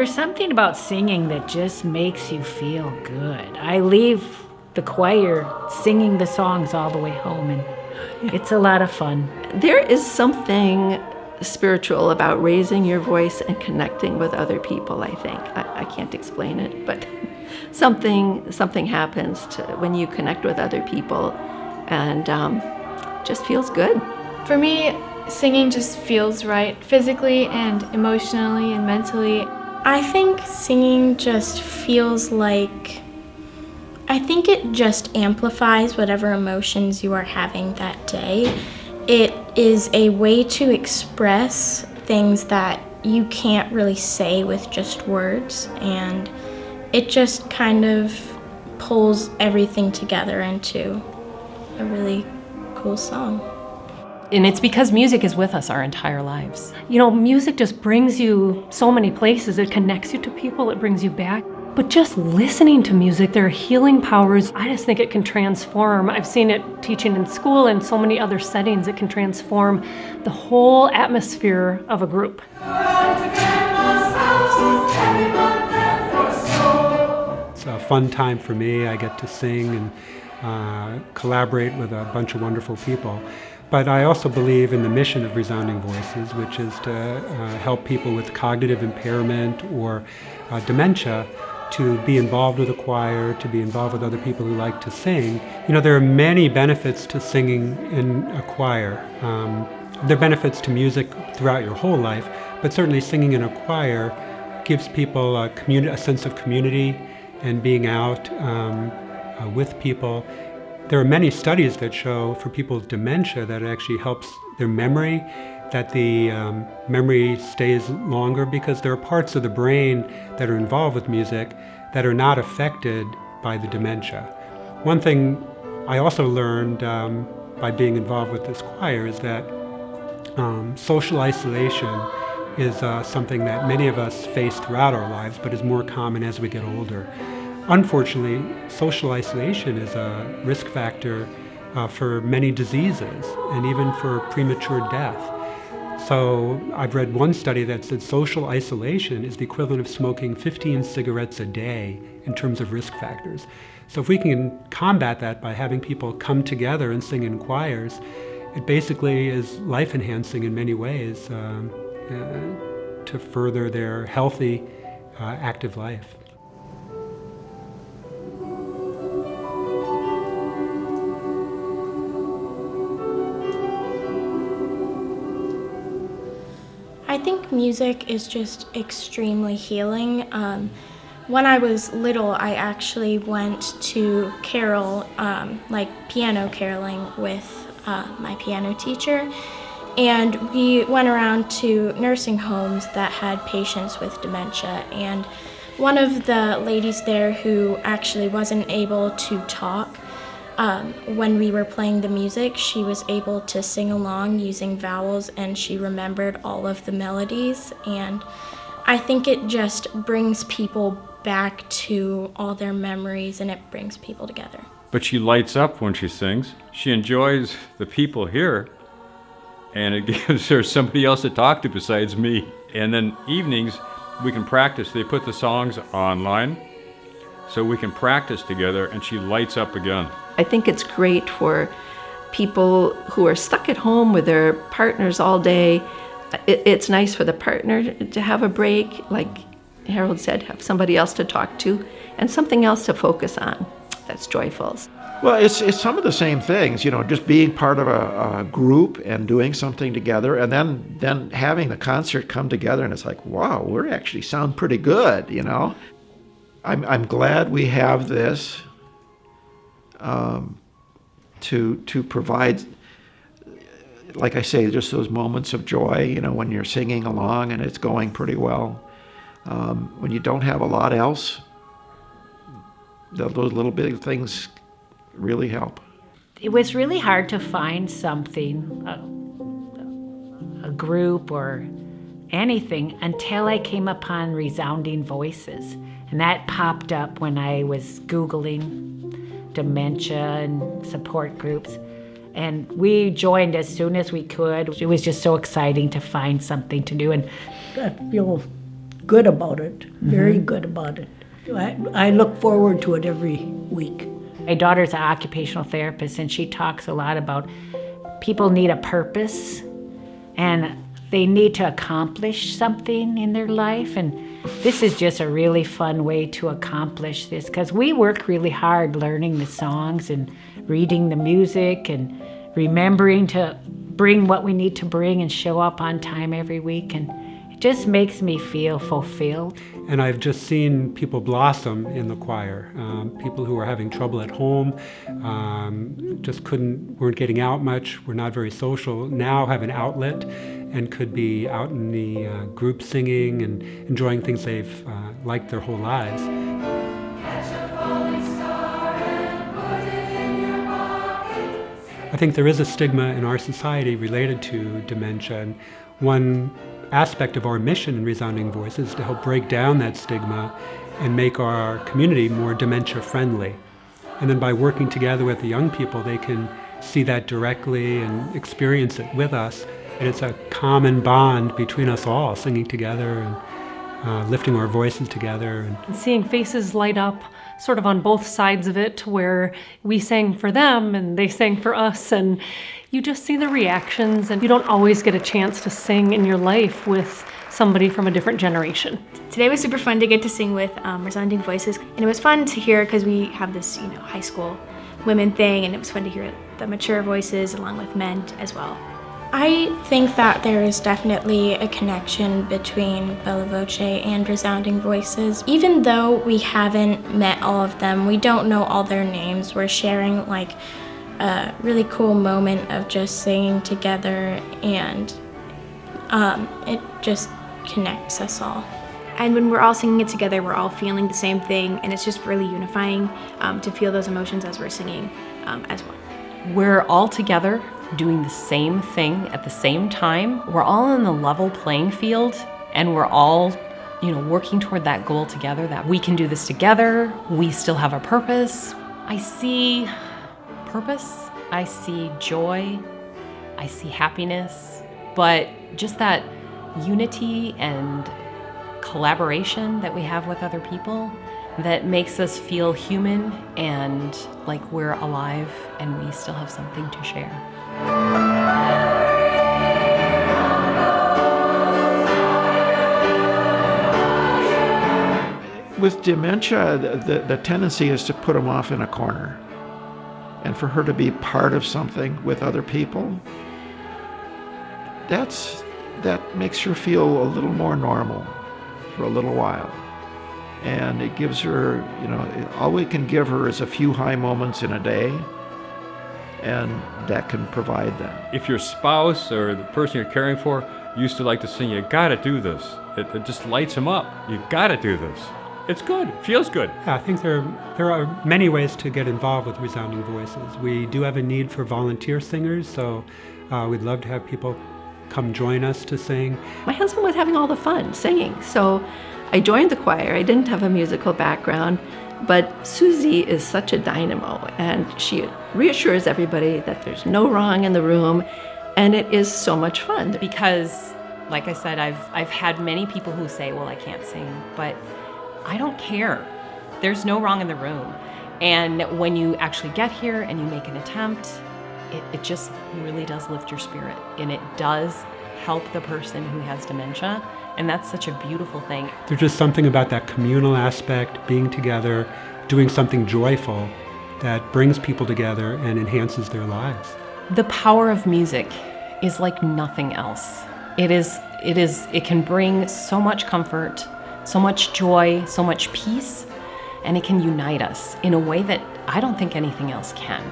There's something about singing that just makes you feel good. I leave the choir singing the songs all the way home, and it's a lot of fun. There is something spiritual about raising your voice and connecting with other people, I think. I can't explain it, but something happens when you connect with other people, and just feels good. For me, singing just feels right physically and emotionally and mentally. I think singing just feels like, I think it just amplifies whatever emotions you are having that day. It is a way to express things that you can't really say with just words, and it just kind of pulls everything together into a really cool song. And it's because music is with us our entire lives. You know, music just brings you so many places. It connects you to people, it brings you back. But just listening to music, there are healing powers. I just think it can transform. I've seen it teaching in school and so many other settings. It can transform the whole atmosphere of a group. It's a fun time for me. I get to sing and collaborate with a bunch of wonderful people. But I also believe in the mission of Resounding Voices, which is to help people with cognitive impairment or dementia to be involved with a choir, to be involved with other people who like to sing. You know, there are many benefits to singing in a choir. There are benefits to music throughout your whole life, but certainly singing in a choir gives people a sense of community and being out with people. There are many studies that show for people with dementia that it actually helps their memory, that the memory stays longer because there are parts of the brain that are involved with music that are not affected by the dementia. One thing I also learned by being involved with this choir is that social isolation is something that many of us face throughout our lives, but is more common as we get older. Unfortunately, social isolation is a risk factor for many diseases and even for premature death. So I've read one study that said social isolation is the equivalent of smoking 15 cigarettes a day in terms of risk factors. So if we can combat that by having people come together and sing in choirs, it basically is life-enhancing in many ways to further their healthy, active life. I think music is just extremely healing. When I was little, I actually went to carol, like piano caroling with my piano teacher, and we went around to nursing homes that had patients with dementia, and one of the ladies there who actually wasn't able to talk, when we were playing the music, she was able to sing along using vowels, and she remembered all of the melodies, and I think it just brings people back to all their memories, and it brings people together. But she lights up when she sings. She enjoys the people here, and it gives her somebody else to talk to besides me. And then evenings, we can practice. They put the songs online, so we can practice together, and she lights up again. I think it's great for people who are stuck at home with their partners all day. It's nice for the partner to have a break, like Harold said, have somebody else to talk to and something else to focus on that's joyful. Well, it's some of the same things, you know, just being part of a group and doing something together, and then having the concert come together, and it's like, wow, we actually sound pretty good, you know. I'm glad we have this to provide, like I say, just those moments of joy, you know, when you're singing along and it's going pretty well. When you don't have a lot else, those little bit of things really help. It was really hard to find something, a group or anything, until I came upon Resounding Voices. And that popped up when I was Googling dementia and support groups. And we joined as soon as we could. It was just so exciting to find something to do. And I feel good about it, very good about it. I look forward to it every week. My daughter's an occupational therapist, and she talks a lot about people need a purpose and they need to accomplish something in their life. And this is just a really fun way to accomplish this, because we work really hard learning the songs and reading the music and remembering to bring what we need to bring and show up on time every week. And it just makes me feel fulfilled. And I've just seen people blossom in the choir. People who were having trouble at home, just weren't getting out much, were not very social, now have an outlet and could be out in the group singing and enjoying things they've liked their whole lives. I think there is a stigma in our society related to dementia, and one aspect of our mission in Resounding Voice is to help break down that stigma and make our community more dementia friendly. And then by working together with the young people, they can see that directly and experience it with us. And it's a common bond between us all, singing together and lifting our voices together. And seeing faces light up sort of on both sides of it, where we sang for them and they sang for us, and you just see the reactions, and you don't always get a chance to sing in your life with somebody from a different generation. Today was super fun to get to sing with Resounding Voices, and it was fun to hear because we have this, high school women thing, and it was fun to hear the mature voices along with men as well. I think that there is definitely a connection between Bella Voce and Resounding Voices. Even though we haven't met all of them, we don't know all their names, we're sharing a really cool moment of just singing together, and it just connects us all. And when we're all singing it together, we're all feeling the same thing, and it's just really unifying to feel those emotions as we're singing as one. We're all together doing the same thing at the same time. We're all on the level playing field, and we're all, working toward that goal together, that we can do this together. We still have a purpose. I see purpose, I see joy, I see happiness, but just that unity and collaboration that we have with other people that makes us feel human and like we're alive and we still have something to share. With dementia, the tendency is to put them off in a corner. And for her to be part of something with other people, that makes her feel a little more normal for a little while. And it gives her, all we can give her is a few high moments in a day, and that can provide that. If your spouse or the person you're caring for used to like to sing, you gotta do this. It just lights them up. You gotta do this. It's good. It feels good. Yeah, I think there are many ways to get involved with Resounding Voices. We do have a need for volunteer singers, so we'd love to have people come join us to sing. My husband was having all the fun singing, so I joined the choir. I didn't have a musical background, but Susie is such a dynamo, and she reassures everybody that there's no wrong in the room, and it is so much fun. Because, like I said, I've had many people who say, well, I can't sing, but I don't care. There's no wrong in the room. And when you actually get here and you make an attempt, it just really does lift your spirit, and it does help the person who has dementia. And that's such a beautiful thing. There's just something about that communal aspect, being together, doing something joyful that brings people together and enhances their lives. The power of music is like nothing else. It can bring so much comfort, so much joy, so much peace, and it can unite us in a way that I don't think anything else can.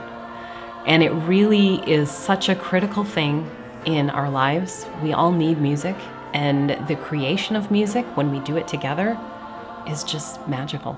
And it really is such a critical thing in our lives. We all need music, and the creation of music, when we do it together, is just magical.